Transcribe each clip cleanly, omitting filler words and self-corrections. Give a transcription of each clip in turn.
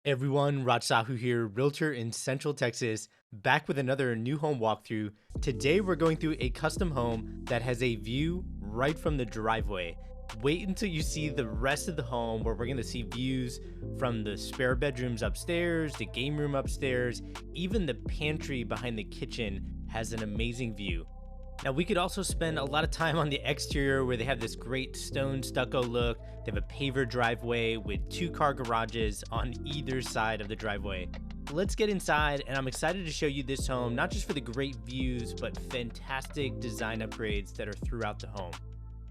Everyone, Raj Sahu here, realtor in Central Texas, back with another new home walkthrough. Today we're going through a custom home that has a view right from the driveway. Wait until you see the rest of the home where we're going to see views from the spare bedrooms upstairs, the game room upstairs, even the pantry behind the kitchen has an amazing view. Now, we could also spend a lot of time on the exterior where they have this great stone stucco look. They have a paver driveway with 2-car garages on either side of the driveway. Let's get inside, and I'm excited to show you this home, not just for the great views, but fantastic design upgrades that are throughout the home.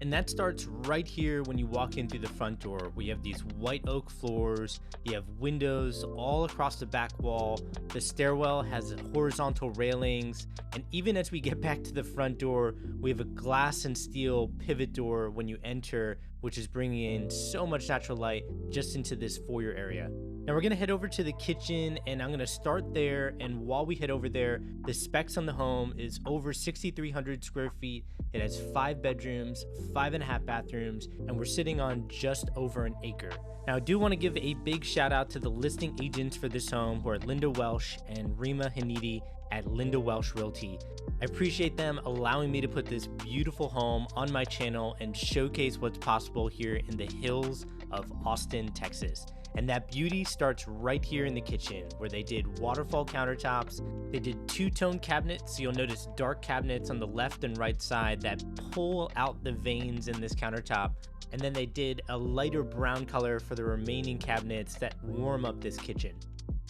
And that starts right here when you walk in through the front door. We have these white oak floors, you have windows all across the back wall, the stairwell has horizontal railings, and even as we get back to the front door, we have a glass and steel pivot door when you enter, which is bringing in so much natural light just into this foyer area. Now we're gonna head over to the kitchen, and I'm gonna start there, and while we head over there, the specs on the home is over 6,300 square feet. It has 5 bedrooms, 5.5 bathrooms, and we're sitting on just over an acre. Now I do want to give a big shout out to the listing agents for this home, who are Linda Welsh and Reema Hinedi at Linda Welsh Realty. I appreciate them allowing me to put this beautiful home on my channel and showcase what's possible here in the hills of Austin, Texas. And that beauty starts right here in the kitchen, where they did waterfall countertops. They did 2-tone cabinets, so you'll notice dark cabinets on the left and right side that pull out the veins in this countertop. And then they did a lighter brown color for the remaining cabinets that warm up this kitchen.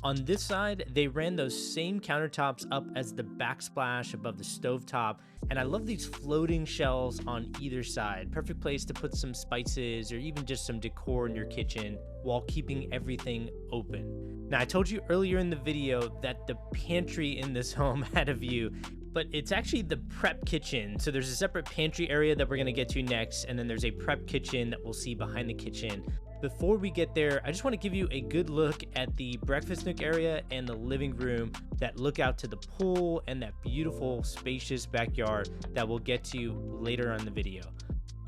On this side, they ran those same countertops up as the backsplash above the stovetop, and I love these floating shelves on either side. Perfect place to put some spices or even just some decor in your kitchen while keeping everything open. Now, I told you earlier in the video that the pantry in this home had a view, but it's actually the prep kitchen. So there's a separate pantry area that we're gonna get to next, and then there's a prep kitchen that we'll see behind the kitchen. Before we get there, I just want to give you a good look at the breakfast nook area and the living room that look out to the pool and that beautiful spacious backyard that we'll get to later on in the video.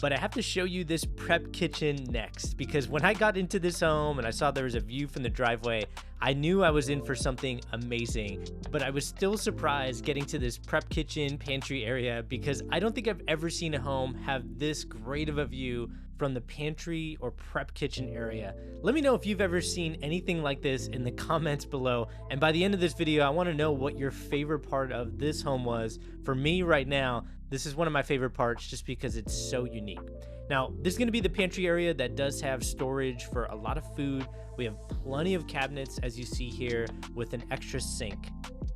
But I have to show you this prep kitchen next, because when I got into this home and I saw there was a view from the driveway, I knew I was in for something amazing. But I was still surprised getting to this prep kitchen pantry area, because I don't think I've ever seen a home have this great of a view from the pantry or prep kitchen area. Let me know if you've ever seen anything like this in the comments below. And by the end of this video, I want to know what your favorite part of this home was. For me right now, this is one of my favorite parts just because it's so unique. Now, this is going to be the pantry area that does have storage for a lot of food. We have plenty of cabinets, as you see here, with an extra sink.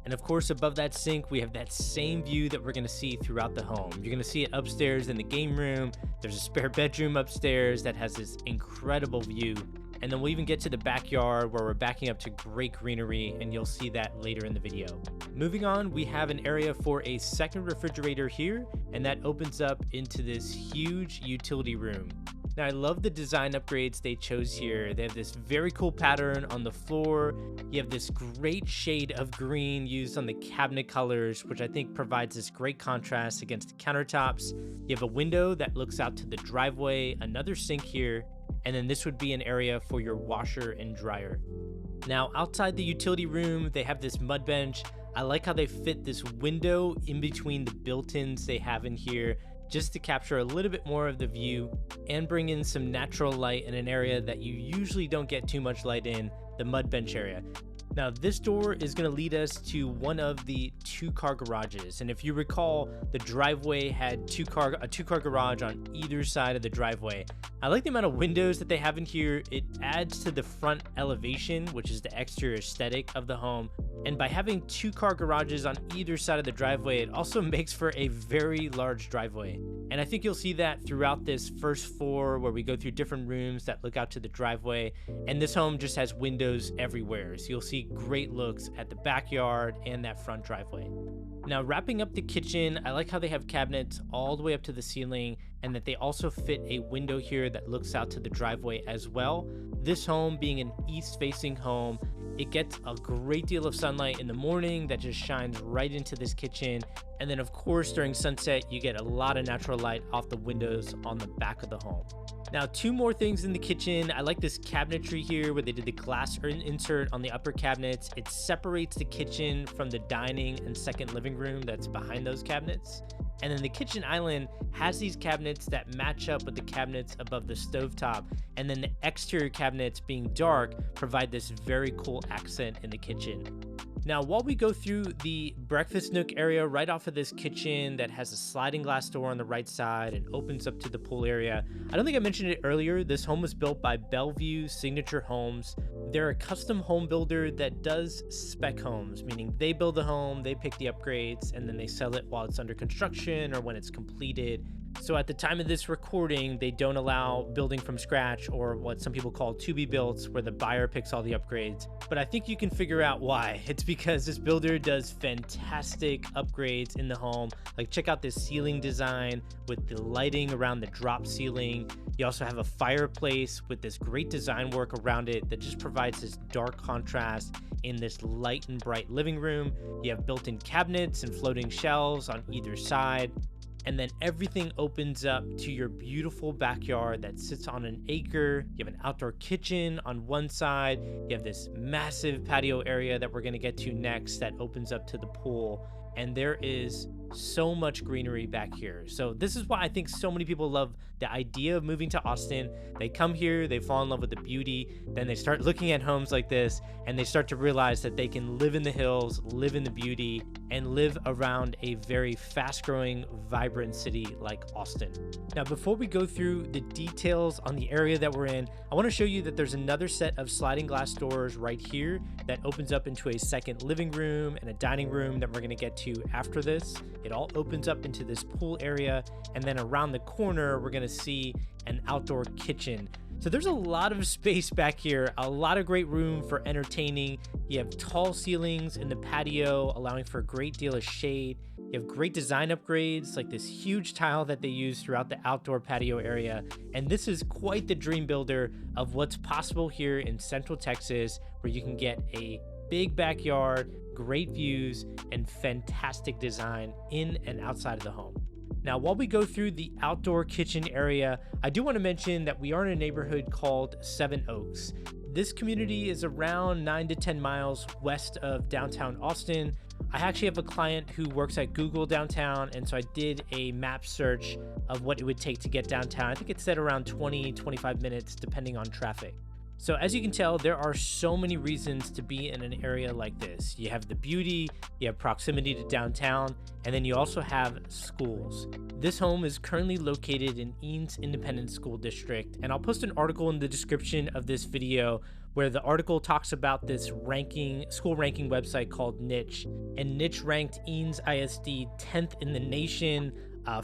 And of course, above that sink, we have that same view that we're going to see throughout the home. You're going to see it upstairs in the game room. There's a spare bedroom upstairs that has this incredible view. And then we'll even get to the backyard where we're backing up to great greenery, and you'll see that later in the video. Moving on, we have an area for a second refrigerator here, and that opens up into this huge utility room. Now, I love the design upgrades they chose here. They have this very cool pattern on the floor. You have this great shade of green used on the cabinet colors, which I think provides this great contrast against the countertops. You have a window that looks out to the driveway, another sink here, and then this would be an area for your washer and dryer. Now, outside the utility room, they have this mud bench. I like how they fit this window in between the built-ins they have in here, just to capture a little bit more of the view and bring in some natural light in an area that you usually don't get too much light in, the mud bench area. Now, this door is going to lead us to one of the 2-car garages. And if you recall, the driveway had a 2-car garage on either side of the driveway. I like the amount of windows that they have in here. It adds to the front elevation, which is the exterior aesthetic of the home. And by having 2-car garages on either side of the driveway, it also makes for a very large driveway. And I think you'll see that throughout this first floor where we go through different rooms that look out to the driveway. And this home just has windows everywhere. So you'll see great looks at the backyard and that front driveway. Now, wrapping up the kitchen, I like how they have cabinets all the way up to the ceiling, and that they also fit a window here that looks out to the driveway as well. This home being an east-facing home, It gets a great deal of sunlight in the morning that just shines right into this kitchen. And then of course, during sunset, you get a lot of natural light off the windows on the back of the home. Now, two more things in the kitchen. I like this cabinetry here where they did the glass insert on the upper cabinets. It separates the kitchen from the dining and second living room that's behind those cabinets. And then the kitchen island has these cabinets that match up with the cabinets above the stovetop. And then the exterior cabinets, being dark, provide this very cool accent in the kitchen. Now, while we go through the breakfast nook area right off of this kitchen that has a sliding glass door on the right side and opens up to the pool area, I don't think I mentioned it earlier. This home was built by Bellview Signature Homes. They're a custom home builder that does spec homes, meaning they build the home, they pick the upgrades, and then they sell it while it's under construction or when it's completed. So at the time of this recording, they don't allow building from scratch, or what some people call to be built, where the buyer picks all the upgrades. But I think you can figure out why. It's because this builder does fantastic upgrades in the home. Like, check out this ceiling design with the lighting around the drop ceiling. You also have a fireplace with this great design work around it that just provides this dark contrast in this light and bright living room. You have built-in cabinets and floating shelves on either side. And then everything opens up to your beautiful backyard that sits on an acre. You have an outdoor kitchen on one side. You have this massive patio area that we're going to get to next that opens up to the pool. And there is so much greenery back here. So this is why I think so many people love the idea of moving to Austin. They come here, they fall in love with the beauty, then they start looking at homes like this, and they start to realize that they can live in the hills, live in the beauty, and live around a very fast-growing, vibrant city like Austin. Now, before we go through the details on the area that we're in, I want to show you that there's another set of sliding glass doors right here that opens up into a second living room and a dining room that we're going to get to after this. It all opens up into this pool area, and then around the corner, we're going to see an outdoor kitchen. So there's a lot of space back here, a lot of great room for entertaining. You have tall ceilings in the patio, allowing for a great deal of shade. You have great design upgrades, like this huge tile that they use throughout the outdoor patio area. And this is quite the dream builder of what's possible here in Central Texas, where you can get a big backyard, great views, and fantastic design in and outside of the home. Now, while we go through the outdoor kitchen area, I do want to mention that we are in a neighborhood called Seven Oaks. This community is around 9 to 10 miles west of downtown Austin. I actually have a client who works at Google downtown, and so I did a map search of what it would take to get downtown. I think it said around 20-25 minutes, depending on traffic. So as you can tell, there are so many reasons to be in an area like this. You have the beauty, you have proximity to downtown, and then you also have schools. This home is currently located in Eanes Independent School District, and I'll post an article in the description of this video where the article talks about this school ranking website called Niche, and Niche ranked Eanes ISD 10th in the nation,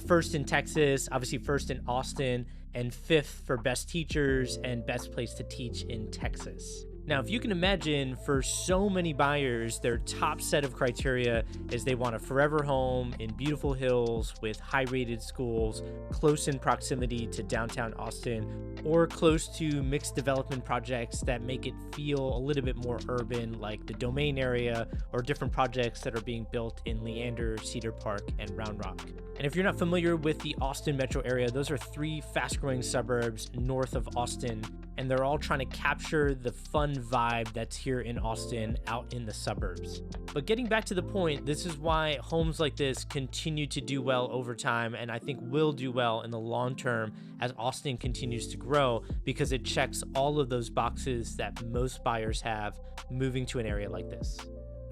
first in Texas, obviously first in Austin, and 5th for best teachers and best place to teach in Texas. Now, if you can imagine, for so many buyers, their top set of criteria is they want a forever home in beautiful hills with high-rated schools, close in proximity to downtown Austin, or close to mixed development projects that make it feel a little bit more urban, like the Domain area, or different projects that are being built in Leander, Cedar Park, and Round Rock. And if you're not familiar with the Austin metro area, those are 3 fast-growing suburbs north of Austin, and they're all trying to capture the fun vibe that's here in Austin out in the suburbs. But getting back to the point, this is why homes like this continue to do well over time, and I think will do well in the long term as Austin continues to grow, because it checks all of those boxes that most buyers have moving to an area like this.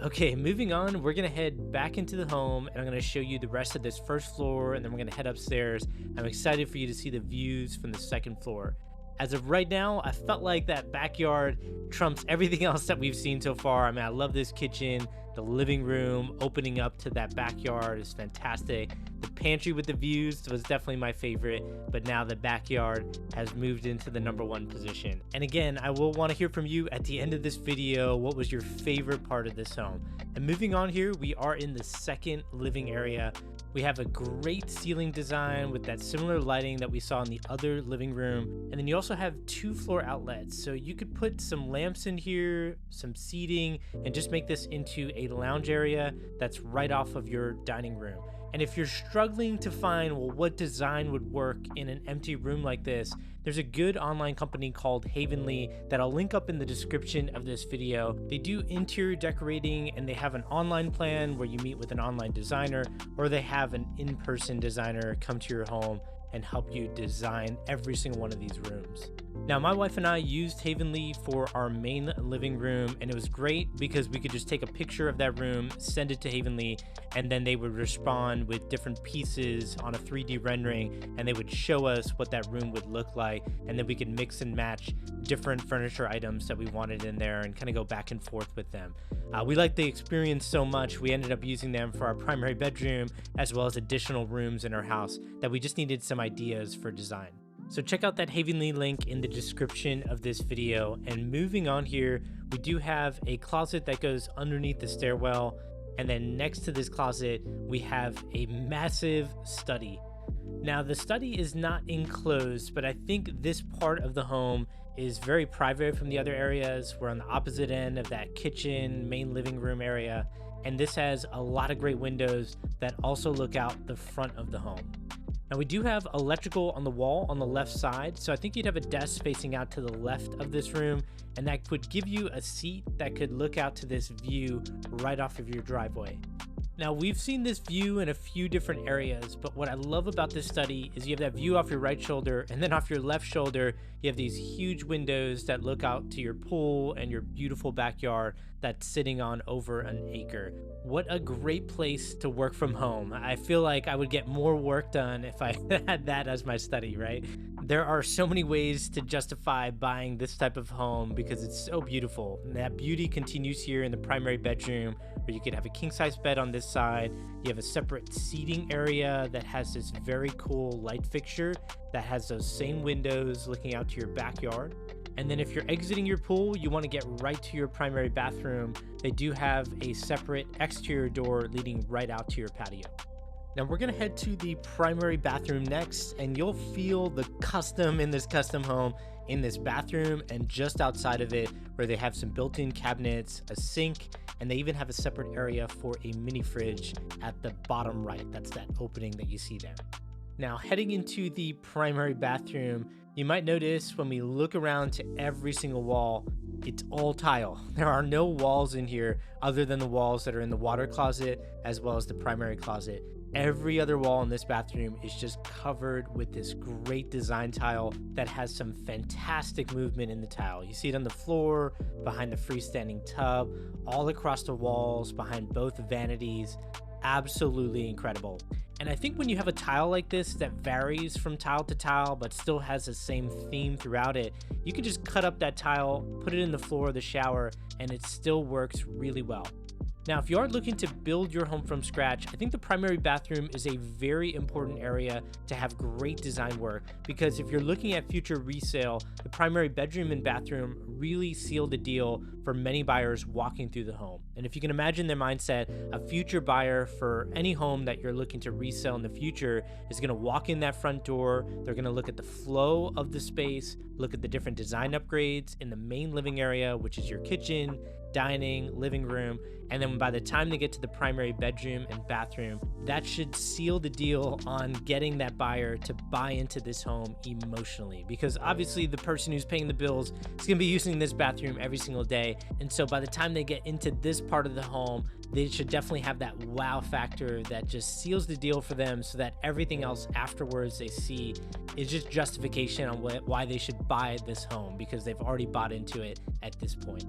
Okay, moving on, we're gonna head back into the home, and I'm gonna show you the rest of this first floor, and then we're gonna head upstairs. I'm excited for you to see the views from the second floor. As of right now, I felt like that backyard trumps everything else that we've seen so far. I mean, I love this kitchen. The living room opening up to that backyard is fantastic. The pantry with the views was definitely my favorite, but now the backyard has moved into the #1 position. And again, I will want to hear from you at the end of this video. What was your favorite part of this home? And moving on here, we are in the second living area. We have a great ceiling design with that similar lighting that we saw in the other living room. And then you also have 2 floor outlets. So you could put some lamps in here, some seating, and just make this into a lounge area that's right off of your dining room. And if you're struggling to find, well, what design would work in an empty room like this, there's a good online company called Havenly that I'll link up in the description of this video. They do interior decorating, and they have an online plan where you meet with an online designer, or they have an in-person designer come to your home and help you design every single one of these rooms. Now, my wife and I used Havenly for our main living room, and it was great because we could just take a picture of that room, send it to Havenly, and then they would respond with different pieces on a 3D rendering, and they would show us what that room would look like, and then we could mix and match different furniture items that we wanted in there and kind of go back and forth with them. We liked the experience so much, we ended up using them for our primary bedroom as well as additional rooms in our house that we just needed some ideas for design. So check out that Havenly link in the description of this video. And moving on here, we do have a closet that goes underneath the stairwell. And then next to this closet, we have a massive study. Now, the study is not enclosed, but I think this part of the home is very private from the other areas. We're on the opposite end of that kitchen, main living room area. And this has a lot of great windows that also look out the front of the home. Now, we do have electrical on the wall on the left side, so I think you'd have a desk facing out to the left of this room, and that would give you a seat that could look out to this view right off of your driveway. Now, we've seen this view in a few different areas, but what I love about this study is you have that view off your right shoulder, and then off your left shoulder, you have these huge windows that look out to your pool and your beautiful backyard that's sitting on over an acre. What a great place to work from home. I feel like I would get more work done if I had that as my study, right? There are so many ways to justify buying this type of home because it's so beautiful. And that beauty continues here in the primary bedroom, where you could have a king-size bed on this side. You have a separate seating area that has this very cool light fixture that has those same windows looking out to your backyard. And then if you're exiting your pool, you want to get right to your primary bathroom. They do have a separate exterior door leading right out to your patio. Now we're gonna head to the primary bathroom next, and you'll feel the custom in this custom home in this bathroom and just outside of it, where they have some built-in cabinets, a sink, and they even have a separate area for a mini fridge at the bottom right. That's that opening that you see there. Now, heading into the primary bathroom, you might notice when we look around to every single wall, it's all tile. There are no walls in here other than the walls that are in the water closet as well as the primary closet. Every other wall in this bathroom is just covered with this great design tile that has some fantastic movement in the tile. You see it on the floor, behind the freestanding tub, all across the walls, behind both vanities. Absolutely incredible. And I think when you have a tile like this that varies from tile to tile but still has the same theme throughout it, you can just cut up that tile, put it in the floor of the shower, and it still works really well. Now, if you are looking to build your home from scratch, I think the primary bathroom is a very important area to have great design work, because if you're looking at future resale, the primary bedroom and bathroom really seal the deal for many buyers walking through the home. And if you can imagine their mindset, a future buyer for any home that you're looking to resell in the future is going to walk in that front door. They're going to look at the flow of the space, look at the different design upgrades in the main living area, which is your kitchen, dining, living room, and then by the time they get to the primary bedroom and bathroom, that should seal the deal on getting that buyer to buy into this home emotionally, because obviously the person who's paying the bills is going to be using this bathroom every single day. And so by the time they get into this part of the home, they should definitely have that wow factor that just seals the deal for them, so that everything else afterwards they see is just justification on why they should buy this home, because they've already bought into it at this point.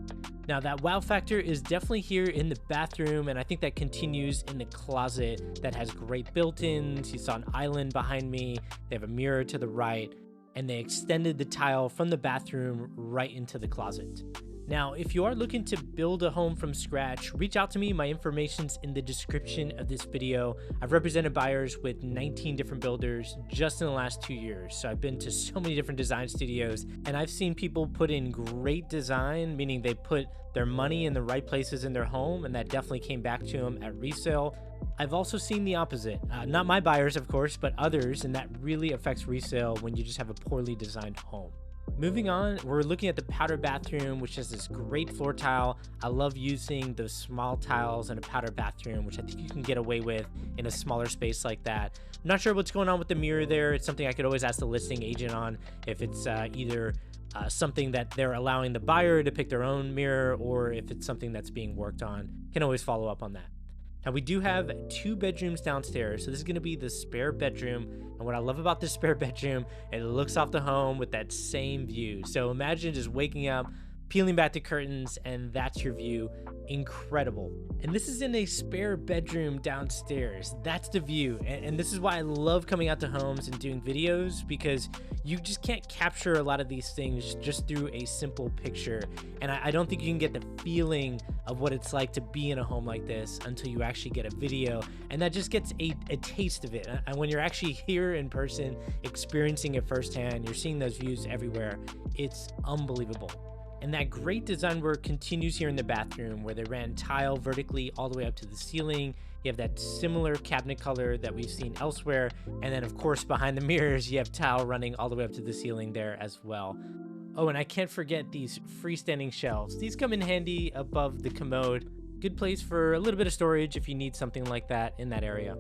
Now, that wow factor is definitely here in the bathroom, and I think that continues in the closet that has great built-ins. You saw an island behind me, they have a mirror to the right, and they extended the tile from the bathroom right into the closet. Now, if you are looking to build a home from scratch, reach out to me. My information's in the description of this video. I've represented buyers with 19 different builders just in the last 2 years. So I've been to so many different design studios, and I've seen people put in great design, meaning they put their money in the right places in their home, and that definitely came back to them at resale. I've also seen the opposite. Not my buyers, of course, but others, and that really affects resale when you just have a poorly designed home. Moving on, we're looking at the powder bathroom, which has this great floor tile. I love using those small tiles in a powder bathroom, which I think you can get away with in a smaller space like that. I'm not sure what's going on with the mirror there. It's something I could always ask the listing agent on, if it's either something that they're allowing the buyer to pick their own mirror, or if it's something that's being worked on. Can always follow up on that. Now, we do have 2 bedrooms downstairs, so this is going to be the spare bedroom. And what I love about this spare bedroom, it looks off the home with that same view. So imagine just waking up, peeling back the curtains, and that's your view. Incredible. And this is in a spare bedroom downstairs. That's the view. And this is why I love coming out to homes and doing videos, because you just can't capture a lot of these things just through a simple picture. And I don't think you can get the feeling of what it's like to be in a home like this until you actually get a video. And that just gets a taste of it. And when you're actually here in person, experiencing it firsthand, you're seeing those views everywhere. It's unbelievable. And that great design work continues here in the bathroom, where they ran tile vertically all the way up to the ceiling. You have that similar cabinet color that we've seen elsewhere. And then, of course, behind the mirrors, you have tile running all the way up to the ceiling there as well. Oh, and I can't forget these freestanding shelves. These come in handy above the commode. Good place for a little bit of storage if you need something like that in that area.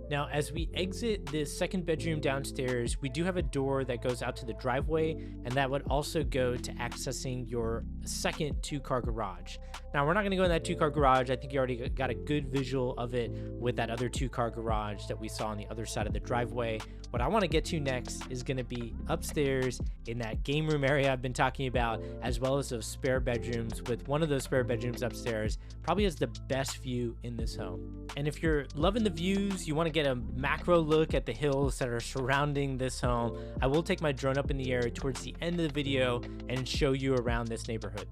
Now, as we exit this second bedroom downstairs, we do have a door that goes out to the driveway, and that would also go to accessing your second 2-car garage. Now, we're not going to go in that 2-car garage. I think you already got a good visual of it with that other 2-car garage that we saw on the other side of the driveway. What I want to get to next is going to be upstairs in that game room area I've been talking about, as well as those spare bedrooms, with one of those spare bedrooms upstairs probably has the best view in this home. And if you're loving the views, you want to get a macro look at the hills that are surrounding this home, I will take my drone up in the air towards the end of the video and show you around this neighborhood.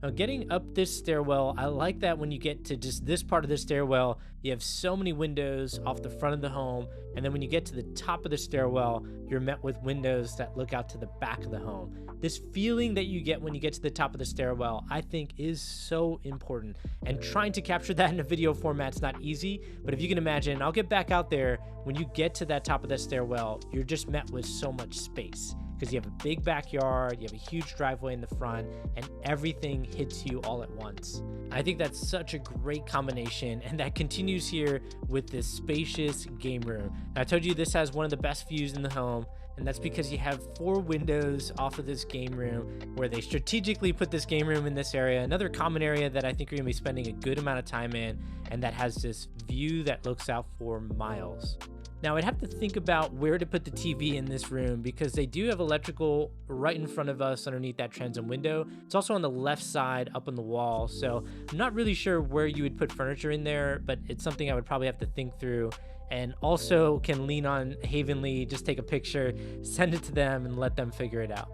Now, getting up this stairwell, I like that when you get to just this part of the stairwell, you have so many windows off the front of the home. And then when you get to the top of the stairwell, you're met with windows that look out to the back of the home. This feeling that you get when you get to the top of the stairwell, I think is so important. And trying to capture that in a video format's not easy, but if you can imagine, I'll get back out there, when you get to that top of the stairwell, you're just met with so much space. Because you have a big backyard, you have a huge driveway in the front, and everything hits you all at once. I think that's such a great combination, and that continues here with this spacious game room. Now, I told you this has one of the best views in the home, and that's because you have 4 windows off of this game room, where they strategically put this game room in this area, another common area that I think you're gonna be spending a good amount of time in, and that has this view that looks out for miles. Now, I'd have to think about where to put the TV in this room, because they do have electrical right in front of us underneath that transom window. It's also on the left side up on the wall, so I'm not really sure where you would put furniture in there, but it's something I would probably have to think through, and also can lean on Havenly, just take a picture, send it to them, and let them figure it out.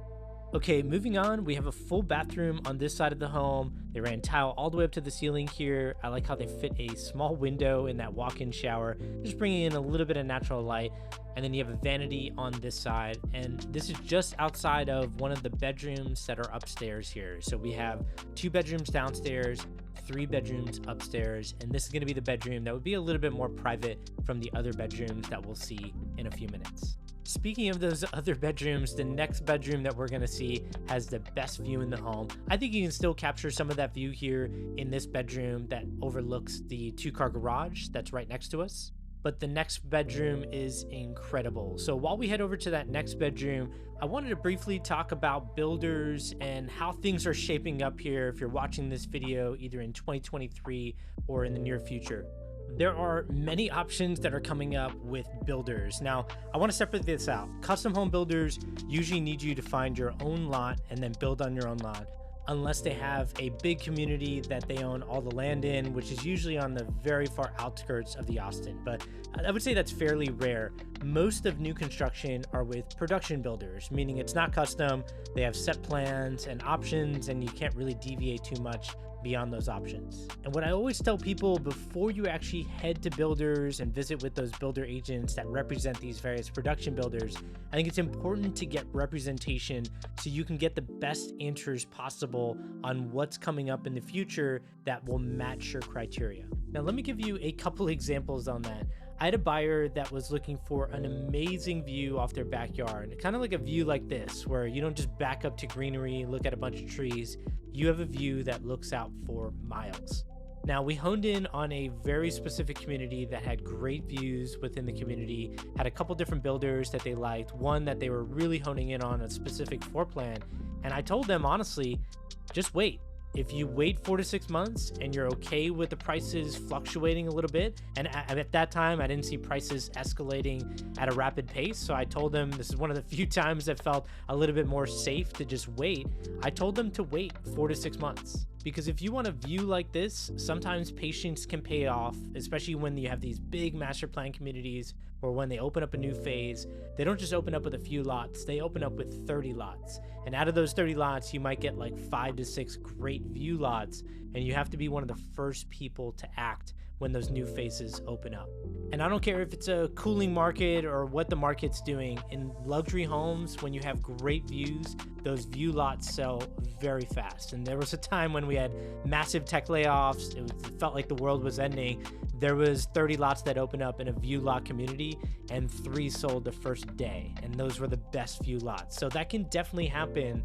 Okay, moving on, we have a full bathroom on this side of the home. They ran tile all the way up to the ceiling here. I like how they fit a small window in that walk-in shower, just bringing in a little bit of natural light. And then you have a vanity on this side, and this is just outside of one of the bedrooms that are upstairs here. So we have 2 bedrooms downstairs, 3 bedrooms upstairs, and this is going to be the bedroom that would be a little bit more private from the other bedrooms that we'll see in a few minutes. Speaking of those other bedrooms, the next bedroom that we're going to see has the best view in the home. I think you can still capture some of that view here in this bedroom that overlooks the 2-car garage that's right next to us. But the next bedroom is incredible. So while we head over to that next bedroom, I wanted to briefly talk about builders and how things are shaping up here if you're watching this video either in 2023 or in the near future. There are many options that are coming up with builders. Now, I want to separate this out. Custom home builders usually need you to find your own lot and then build on your own lot. unless they have a big community that they own all the land in, which is usually on the very far outskirts of the Austin. But I would say that's fairly rare. Most of new construction are with production builders, meaning it's not custom. They have set plans and options, and you can't really deviate too much beyond those options. And what I always tell people before you actually head to builders and visit with those builder agents that represent these various production builders, I think it's important to get representation so you can get the best answers possible on what's coming up in the future that will match your criteria. Now, let me give you a couple examples on that. I had a buyer that was looking for an amazing view off their backyard, kind of like a view like this, where you don't just back up to greenery, look at a bunch of trees. You have a view that looks out for miles. Now, we honed in on a very specific community that had great views within the community, had a couple different builders that they liked, one that they were really honing in on a specific floor plan. And I told them, honestly, just wait. If you wait 4 to 6 months and you're okay with the prices fluctuating a little bit, and at that time I didn't see prices escalating at a rapid pace, so I told them this is one of the few times that felt a little bit more safe to just wait. I told them to wait 4 to 6 months. Because if you want a view like this, sometimes patience can pay off, especially when you have these big master plan communities, or when they open up a new phase. They don't just open up with a few lots, they open up with 30 lots. And out of those 30 lots, you might get like 5 to 6 great view lots, and you have to be one of the first people to act when those new phases open up. And I don't care if it's a cooling market or what the market's doing. In luxury homes, when you have great views, those view lots sell very fast. And there was a time when we had massive tech layoffs. It felt like the world was ending. There was 30 lots that opened up in a view lot community, and 3 sold the first day. And those were the best view lots. So that can definitely happen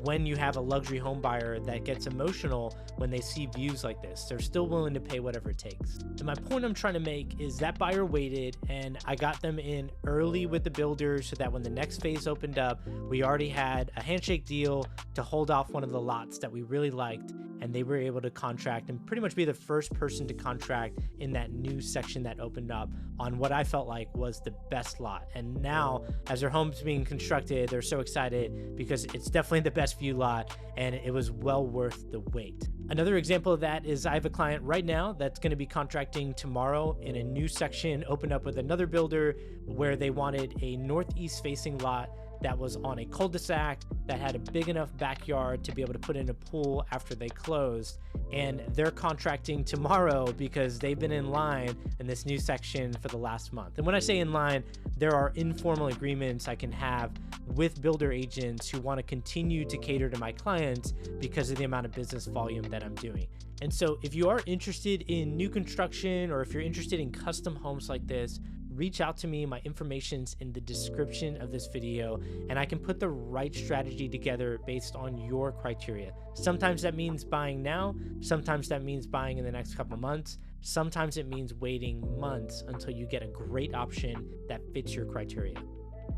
when you have a luxury home buyer that gets emotional when they see views like this. They're still willing to pay whatever it takes. And my point I'm trying to make is that buyer waited, and I got them in early with the builder so that when the next phase opened up, we already had a handshake deal to hold off one of the lots that we really liked, and they were able to contract and pretty much be the first person to contract in that new section that opened up on what I felt like was the best lot. And now, as their home's being constructed, they're so excited because it's definitely the best view lot, and it was well worth the wait. Another example of that is I have a client right now that's going to be contracting tomorrow in a new section opened up with another builder where they wanted a northeast facing lot that was on a cul-de-sac that had a big enough backyard to be able to put in a pool after they closed. And they're contracting tomorrow because they've been in line in this new section for the last month. And when I say in line, there are informal agreements I can have with builder agents who want to continue to cater to my clients because of the amount of business volume that I'm doing. And so if you are interested in new construction, or if you're interested in custom homes like this, reach out to me. My information's in the description of this video, and I can put the right strategy together based on your criteria. Sometimes that means buying now, sometimes that means buying in the next couple months, sometimes it means waiting months until you get a great option that fits your criteria.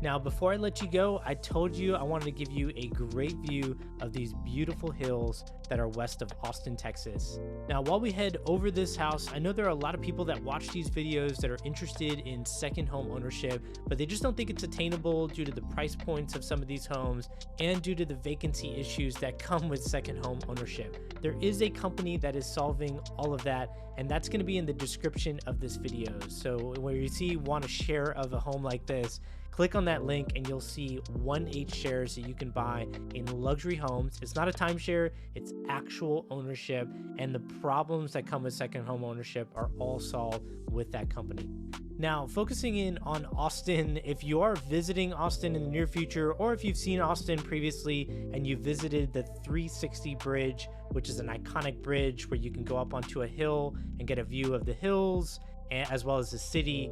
Now, before I let you go, I told you I wanted to give you a great view of these beautiful hills that are west of Austin, Texas. Now, while we head over this house, I know there are a lot of people that watch these videos that are interested in second home ownership, but they just don't think it's attainable due to the price points of some of these homes and due to the vacancy issues that come with second home ownership. There is a company that is solving all of that, and that's going to be in the description of this video. So where you see want a share of a home like this, click on that link and you'll see 1/8 shares that you can buy in luxury homes. It's not a timeshare, it's actual ownership, and the problems that come with second home ownership are all solved with that company. Now, focusing in on Austin, if you are visiting Austin in the near future, or if you've seen Austin previously and you visited the 360 Bridge, which is an iconic bridge where you can go up onto a hill and get a view of the hills as well as the city,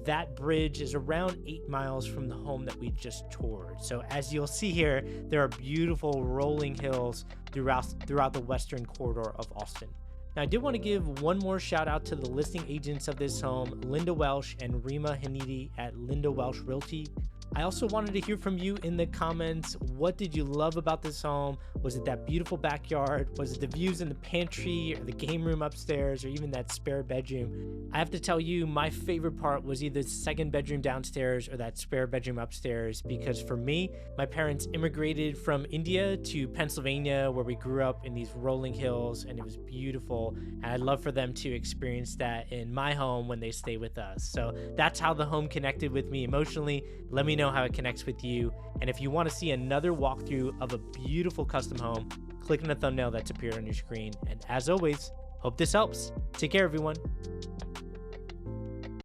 that bridge is around 8 miles from the home that we just toured. So as you'll see here, there are beautiful rolling hills throughout the western corridor of Austin. Now, I did want to give one more shout out to the listing agents of this home, Linda Welsh and Reema Hinedi at Linda Welsh Realty. I also wanted to hear from you in the comments. What did you love about this home? Was it that beautiful backyard? Was it the views in the pantry or the game room upstairs or even that spare bedroom? I have to tell you, my favorite part was either the second bedroom downstairs or that spare bedroom upstairs, because for me, my parents immigrated from India to Pennsylvania, where we grew up in these rolling hills, and it was beautiful. And I'd love for them to experience that in my home when they stay with us. So that's how the home connected with me emotionally. Let me know how it connects with you. And if you want to see another walkthrough of a beautiful custom home, click on the thumbnail that's appeared on your screen. And as always, hope this helps. Take care, everyone.